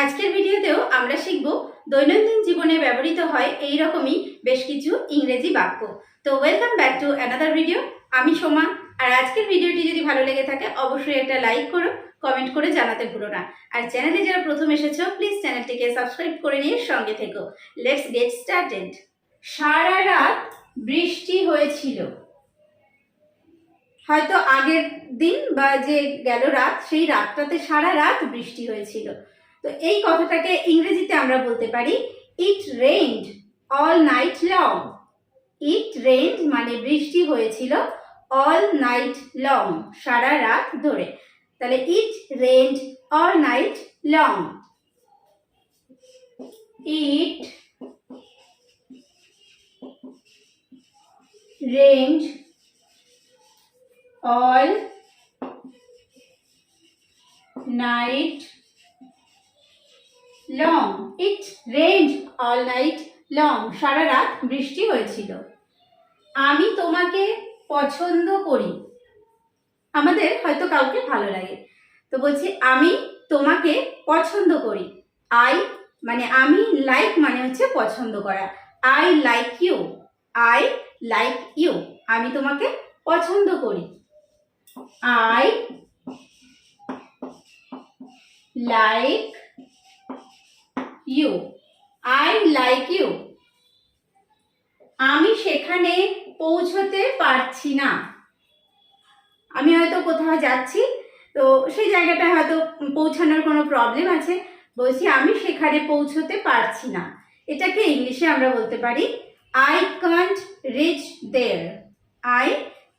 আজকের ভিডিওতেও আমরা শিখব দৈনন্দিন জীবনে ব্যবহৃত হয় এই রকমই বেশ কিছু ইংরেজি বাক্য। তো welcome back to another video. আমি সোমা। আর আজকের ভিডিওটি যদি ভালো লেগে থাকে অবশ্যই একটা লাইক করো, কমেন্ট করে জানাতে ভুলো না। আর চ্যানেলে যারা প্রথম এসেছো প্লিজ চ্যানেলটিকে সাবস্ক্রাইব করে নিয়ে সঙ্গে থেকো। Let's get started. সারা রাত বৃষ্টি হয়েছিল। হয়তো আগের দিন বা যে গেল রাত, সেই রাতটাতে সারা রাত বৃষ্টি হয়েছিল। তো এই কথাটাকে ইংরেজিতে আমরা বলতে পারি it rained all night long. It rained মানে বৃষ্টি হয়েছিল, অল নাইট লং সারা রাত ধরে। তাহলে it rained all night long. It rained all night long. It rained all night long. সারা রাত বৃষ্টি হয়েছিল। আমি তোমাকে পছন্দ করি। আমাদের হয়তো কাউকে ভালো লাগে, তো বলছি আমি তোমাকে পছন্দ করি। আই মানে আমি, লাইক মানে হচ্ছে পছন্দ করা। I like you. I like you. আমি তোমাকে পছন্দ করি। I like you. I like you. আমি সেখানে পৌঁছতে পারছি না। আমি হয়তো কোথাও যাচ্ছি, তো সেই জায়গাটায় হয়তো পৌঁছানোর কোনো প্রবলেম আছে, বলছি আমি সেখানে পৌঁছতে পারছি না। এটাকে ইংলিশে আমরা বলতে পারি I can't reach there. I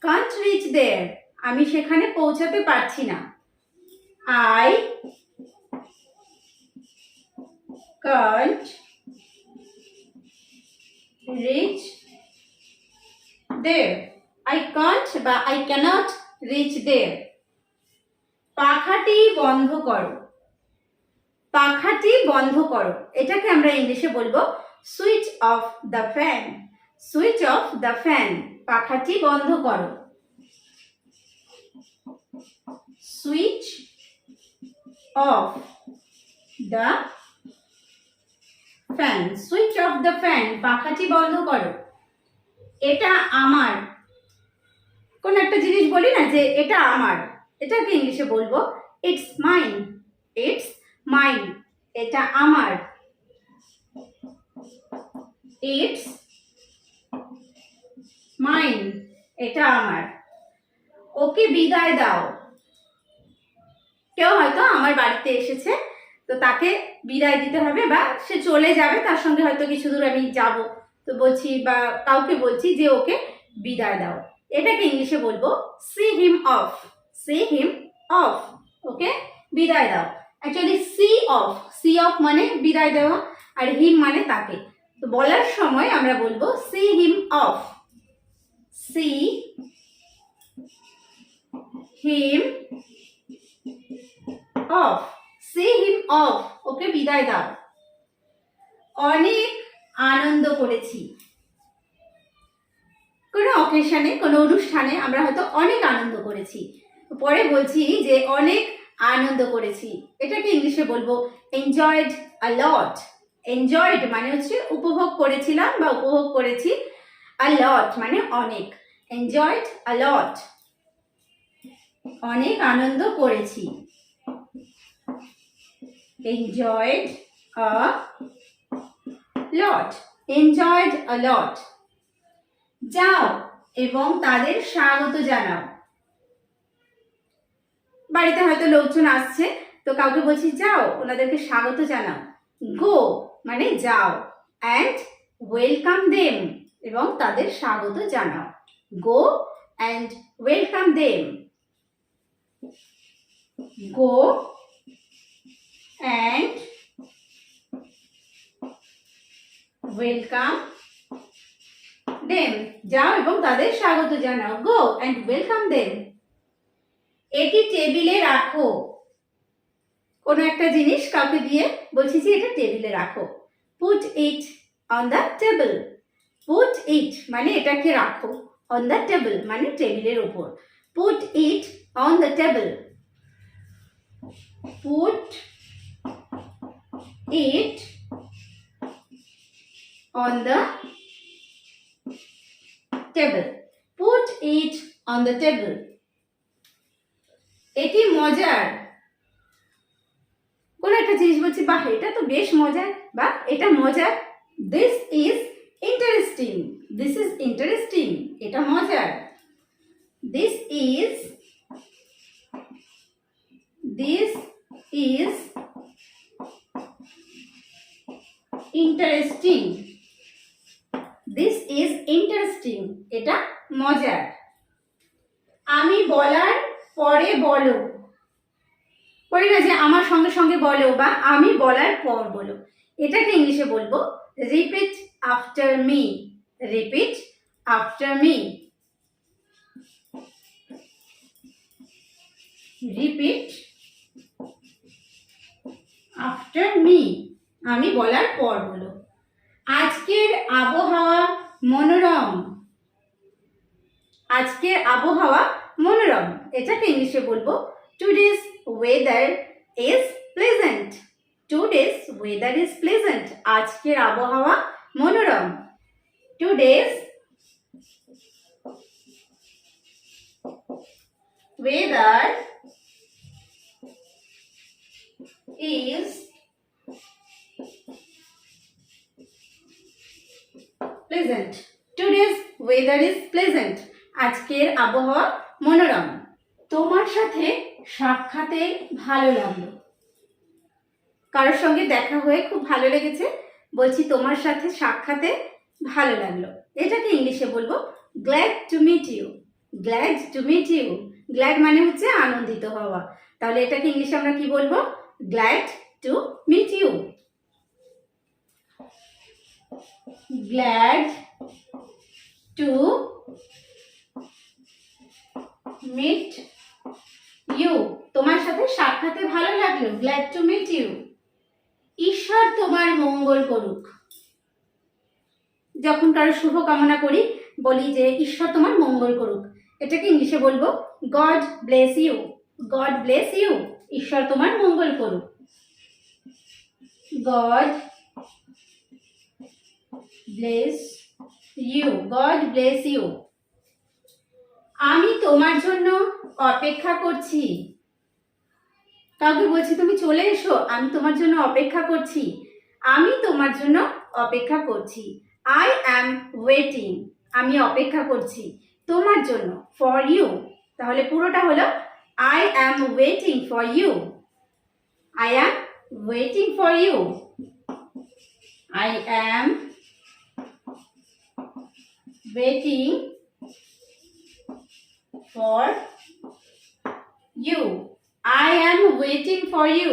can't reach there. আমি সেখানে পৌঁছাতে পারছি না। I can't reach there. I can't বা I cannot reach there. পাখাটি বন্ধ করো। পাখাটি বন্ধ করো, এটাকে আমরা ইংলিশে বলবো switch off the fan. Switch off the fan, পাখাটি বন্ধ করো। Switch off the fan. Switch off the fan, পাখাটি বন্ধ করো। এটা আমার। কোন একটা জিনিস বলি না যে এটা আমার, এটাকে ইংলিশে বলবো ইটস মাইন। ইটস মাইন, এটা আমার। ইটস মাইন, এটা আমার। ওকে বিদায় দাও। কেউ হয়তো আমার বাড়িতে এসেছে, তো তাকে বিদায় দিতে হবে বা সে চলে যাবে, তার সঙ্গে হয়তো কিছু দূর আমি যাব, তো বলছি বা কাউকে বলছি যে ওকে বিদায় দাও। এটাকে ইংলিশে বলবো see him off. See him off, okay বিদায় দাও। Actually see off, see off মানে বিদায় দেওয়া, আর হিম মানে তাকে। তো বলার সময় আমরা বলবো see him off. See him off. See him off, okay বিদায় দাও। অনেক আনন্দ করেছি। কোনো অকেশনে, কোনো অনুষ্ঠানে আমরা হয়তো অনেক আনন্দ করেছি, পরে বলছি যে অনেক আনন্দ করেছি। এটাকে ইংলিশে বলবো এনজয়েড আ লট। এনজয়েড মানে হচ্ছে উপভোগ করেছিলাম বা উপভোগ করেছি। আ লট মানে অনেক। এনজয়েড আ লট, অনেক আনন্দ করেছি। enjoyed a lot. enjoyed a lot. যাও এবং তাদের স্বাগত জানাও। বাড়িতে হয়তো লোকজন আসছে, তো কাউকে বলছি যাও ওনাদেরকে স্বাগত জানাও। গো মানে যাও, and welcome them, এবং তাদের স্বাগত জানাও। গো and welcome them. go and welcome them. যাও এবং তাদের স্বাগত জানাও। গো and welcome them. এটি টেবিলে রাখো। কোনো একটা জিনিস কাউকে দিয়ে বলছি যে এটা টেবিলে রাখো। put it on the table. put it মানে এটাকে রাখো, on the table মানে টেবিলের উপর। put it on the table. put it on the table. Put it on the table. এটি মজার। কোন একটা জিনিস বলছি বাহ এটা তো বেশ মজার বা এটা মজার। This is interesting. This is interesting. এটা মজার। This is interesting. This is interesting. এটা মজার। আমি বলার পরে বলো। বলি না যে আমার সঙ্গে সঙ্গে বলো বা আমি বলার পর বলো। এটাকে ইংলিশে বলবো repeat after me. Repeat after me. Repeat after me. আমি বলার পর বলো। আজকের আবহাওয়া মনোরম। আজকের আবহাওয়া মনোরম। এটাকে ইংলিশে বলবো today's weather is pleasant. Today's weather is pleasant. আজকের আবহাওয়া মনোরম। Today's weather is pleasant. Today's weather is pleasant. আজকের আবহাওয়া মনোরম। তোমার সাথে সাক্ষাতে ভালো লাগলো। কারোর সঙ্গে দেখা হয়ে খুব ভালো লেগেছে, বলছি তোমার সাথে সাক্ষাতে ভালো লাগলো। এটাকে ইংলিশে বলবো glad to meet you. Glad to meet you. Glad মানে হচ্ছে আনন্দিত হওয়া, তাহলে এটাকে ইংলিশে আমরা কি বলবো? Glad to meet you. Glad to meet you. তোমার সাথে সাক্ষাতে ভালো লাগলো। Glad to meet you. ঈশ্বর তোমার মঙ্গল করুক। যখন কারো শুভ কামনা করি বলি যে ঈশ্বর তোমার মঙ্গল করুক। এটাকে ইংলিশে বলবো God bless you. God bless you. ঈশ্বর তোমার মঙ্গল করুক। God bless you. God bless you. আমি তোমার জন্য অপেক্ষা করছি। কাউকে বলছি তুমি চলে এসো, আমি তোমার জন্য অপেক্ষা করছি। আমি তোমার জন্য অপেক্ষা করছি। I am waiting. আমি অপেক্ষা করছি তোমার জন্য। For you. তাহলে পুরোটা হলো I am waiting for you. I am waiting for you. I am waiting for you. I am waiting for you.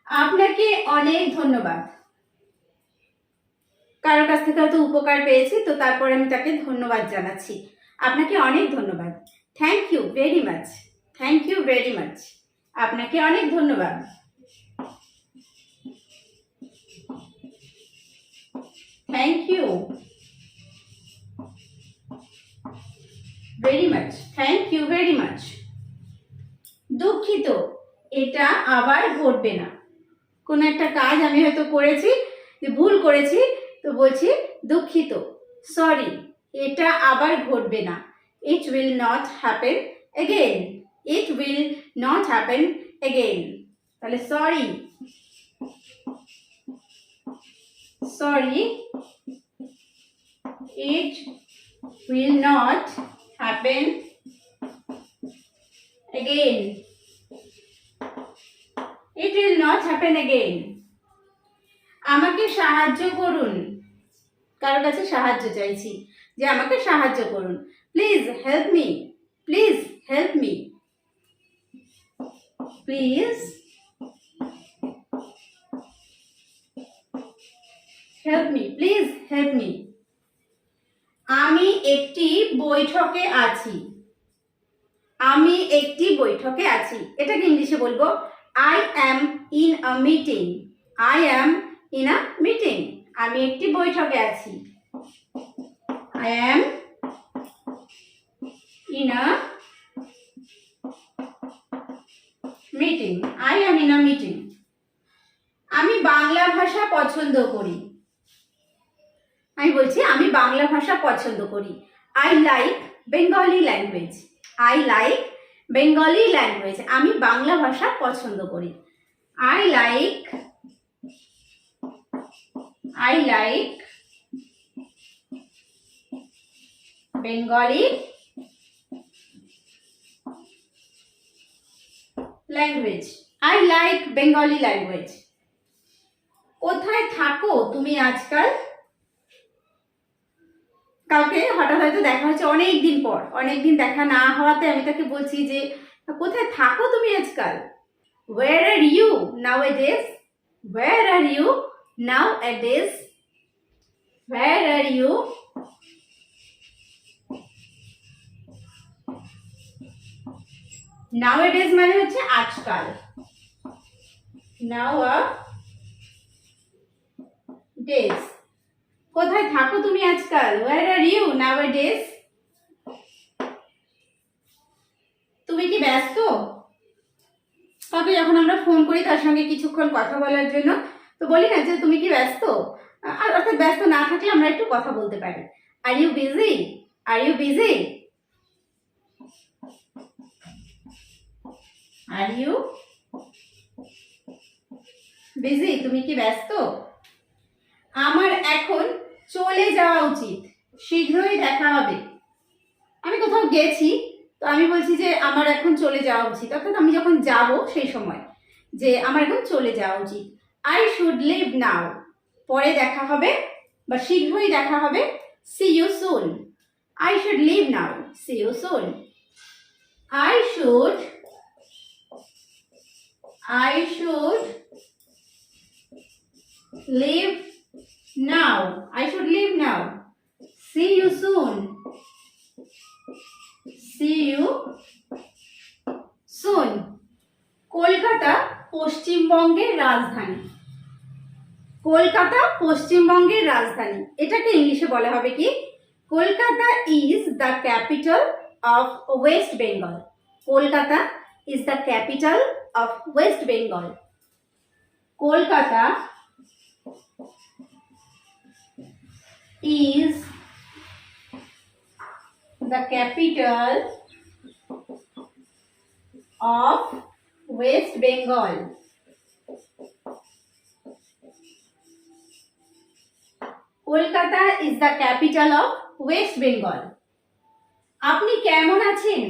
আপনাকে অনেক ধন্যবাদ। কারোর কাছ থেকে হয়তো উপকার পেয়েছি, তো তারপর আমি তাকে ধন্যবাদ জানাচ্ছি। আপনাকে অনেক ধন্যবাদ। Thank you very much. Thank you very much. আপনাকে অনেক ধন্যবাদ। Thank you very much. Thank you very much. দুঃখিত, এটা আবার ঘটবে না। কোনো একটা কাজ আমি হয়তো করেছি, ভুল করেছি, তো বলছি দুঃখিত, সরি, এটা আবার ঘটবে না। It will not happen again. It will not happen again. তাহলে sorry, sorry, it will not happen again. It will not happen again. আমাকে সাহায্য করুন। কারোর কাছে সাহায্য চাইছি যে আমাকে সাহায্য করুন। Please help me. Please help me. Please help me. Please help me. আমি একটি বৈঠকে আছি। আমি একটি বৈঠকে আছি। এটাকে ইংলিশে বলবো I am in a meeting. I am in a meeting. আমি একটি বৈঠকে আছি। I am in a meeting. I am in a meeting. আমি বাংলা ভাষা পছন্দ করি। আমি বলছি আমি বাংলা ভাষা পছন্দ করি। I like Bengali language. I like Bengali language. আমি বাংলা ভাষা পছন্দ করি। I like Bengali language. I like Bengali language. কোথায় থাকো তুমি আজকাল? কাউকে হঠাৎ হয়তো দেখা হচ্ছে অনেক দিন পর, অনেক দিন দেখা না হওয়াতে আমি তাকে বলছি যে কোথায় থাকো তুমি আজকাল? Where are you nowadays? Where are you nowadays? Where are you? Nowadays মানে হচ্ছে আজকাল। Nowadays কোথায় থাকো তুমি আজকাল? Where are you nowadays? তুমি কি ব্যস্ত? তবে যখন আমরা ফোন করি তার সঙ্গে কিছুক্ষণ কথা বলার জন্য, তো বলি না যে তুমি কি ব্যস্ত, আর অর্থাৎ ব্যস্ত না থাকলে আমরা একটু কথা বলতে পারি। Are you busy? Are you busy? Are you busy? তুমি কি ব্যস্ত? আমার এখন চলে যাওয়া উচিত, শীঘ্রই দেখা হবে। আমি কোথাও গেছি, তো আমি বলছি যে আমার এখন চলে যাওয়া উচিত, অর্থাৎ আমি যখন যাব সেই সময় যে আমার এখন চলে যাওয়া উচিত। আই শুড লিভ নাও, পরে দেখা হবে বা শীঘ্রই দেখা হবে। See you soon. I should leave now, see you soon. I should leave now, I should leave now. See you soon. See you soon. Kolkata পশ্চিমবঙ্গের রাজধানী। কলকাতা পশ্চিমবঙ্গের রাজধানী, এটাকে ইংলিশে বলা হবে কি? Kolkata is the capital of West Bengal. Kolkata is the capital of West Bengal. Kolkata is the capital of West Bengal. Kolkata is the capital of West Bengal. আপনি কেমন আছেন?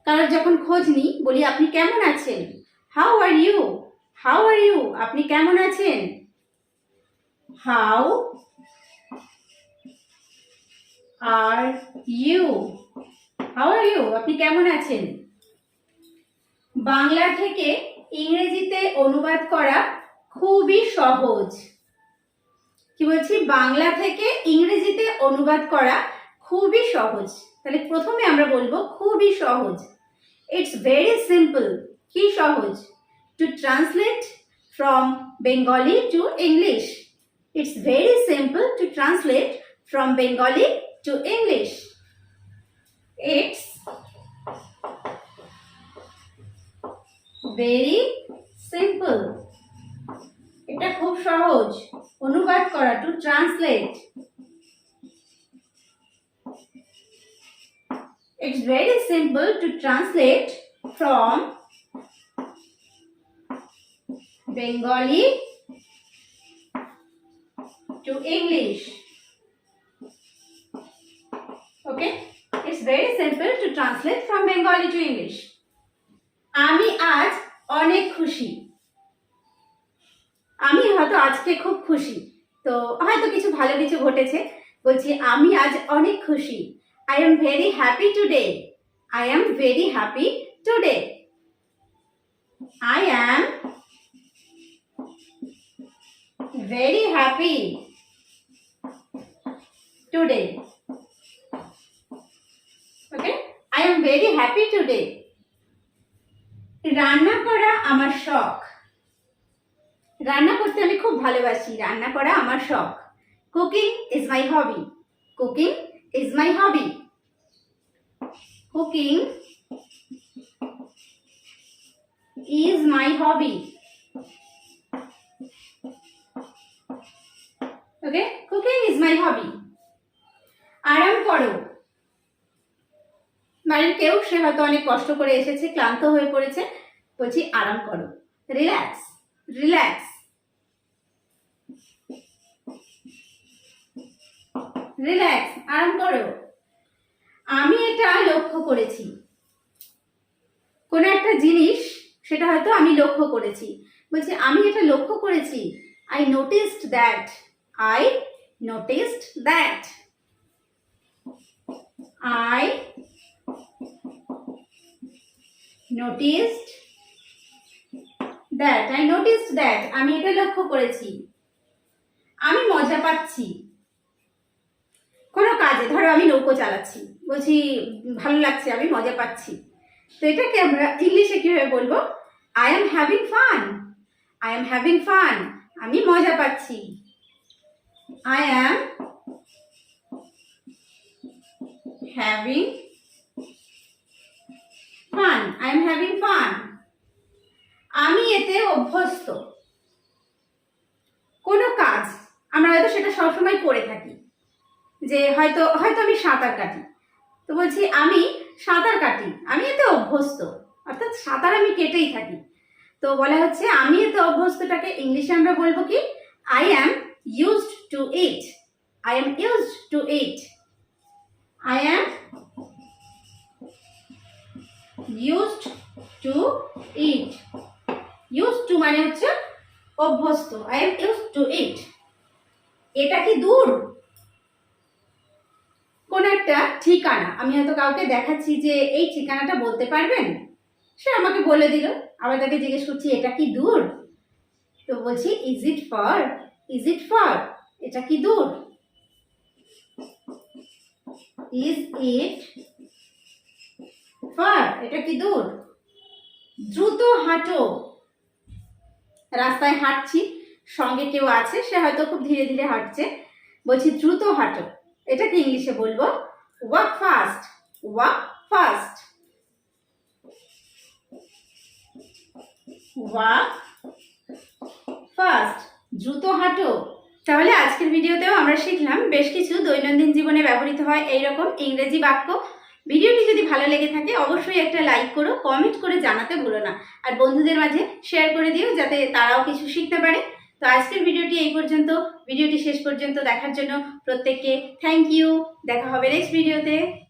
কারণ যখন খোঁজ নিই বলি আপনি কেমন আছেন? How are you? How are you? আপনি কেমন আছেন? How are you? How are you? আপনি কেমন আছেন? বাংলা থেকে ইংরেজিতে অনুবাদ করা খুবই সহজ। কি বলছি? বাংলা থেকে ইংরেজিতে অনুবাদ করা খুবই সহজ। তাহলে প্রথমে আমরা বলবো খুবই সহজ। It's very simple. কি সহজ? To translate from Bengali to English. It's very simple to translate from Bengali to English. It's very simple. এটা খুব সহজ অনুবাদ করা, to translate. It's very simple to translate from Bengali to English. Okay, it's very simple to translate from Bengali to English. আমি আজ অনেক খুশি। আমি হয়তো আজকে খুব খুশি, তো হয়তো কিছু ভালো কিছু ঘটেছে, বলছি আমি আজ অনেক খুশি। I am very happy today. I am very happy today. I am very happy today. Okay, I am very happy today. রান্না করা আমার শখ। রান্না করতে আমি খুব ভালোবাসি, রান্না করা আমার শখ। Cooking is my hobby. Cooking is my hobby. Cooking is my hobby. Okay, cooking is my hobby. আরাম করো, বাড়ির কেউ সে হয়তো অনেক কষ্ট করে এসেছে, ক্লান্ত হয়ে পড়েছে, বলছি আরাম করো, রিল্যাক্স, রিল্যাক্স, রিল্যাক্স, আরাম করো। আমি এটা লক্ষ্য করেছি, কোনো একটা জিনিস সেটা হয়তো আমি লক্ষ্য করেছি, বলছি আমি এটা লক্ষ্য করেছি, I noticed that, I noticed that, I noticed that, I noticed that, আমি এটা লক্ষ্য করেছি। আমি মজা পাচ্ছি কোনো কাজে, ধরো আমি নৌকো চালাচ্ছি, বলছি ভালো লাগছে, আমি মজা পাচ্ছি। তো এটাকে আমরা ইংলিশে কিভাবে বলবো? I am having fun, I am having fun, আমি মজা পাচ্ছি। I am having fun, I am having fun, আমি এতে অভ্যস্ত। কোনো কাজ আমরা হয়তো সেটা সবসময় করে থাকি, যে হয়তো হয়তো আমি সাঁতার কাটি, তো বলছি আমি সাঁতার কাটি, আমি এতে অভ্যস্ত, অর্থাৎ সাঁতার আমি কেটেই থাকি। তো বলা হচ্ছে আমি এতে অভ্যস্তটাকে ইংলিশে আমরা বলবো কি? I am used to it, I am used to it, I am used to it. Used to মানে হচ্ছে অভ্যস্ত, আই অ্যাম ইউজড টু ইট। এটা কি দূর? কোন একটা ঠিকানা আমি হয়তো কাউকে দেখাচ্ছি যে এই ঠিকানাটা বলতে পারবেন, সে আমাকে বলে দিল, আবার তাকে জিজ্ঞেস করছি এটা কি দূর, তো বলছি is it fur, is it fur, এটা কি দূর, ইজ ইট ফার, এটা কি দূর। দ্রুত হাঁটো, রাস্তায় হাঁটছি, সঙ্গে কেউ আছে, সে হয়তো খুব ধীরে ধীরে হাঁটছে, বলছি দ্রুত হাঁটো, এটাকে ইংলিশে বলবো walk fast, walk fast, walk fast, দ্রুত হাঁটো। তাহলে আজকের ভিডিওতেও আমরা শিখলাম বেশ কিছু দৈনন্দিন জীবনে ব্যবহৃত হয় এইরকম ইংরেজি বাক্য। ভিডিওটি যদি ভালো লেগে থাকে অবশ্যই একটা লাইক করো, কমেন্ট করে জানাতে ভুলো না, আর বন্ধুদের মাঝে শেয়ার করে দিও যাতে তারাও কিছু শিখতে পারে। তো আজকের ভিডিওটি এই পর্যন্ত, ভিডিওটি শেষ পর্যন্ত দেখার জন্য প্রত্যেককে থ্যাংক ইউ। দেখা হবে নেক্সট ভিডিওতে।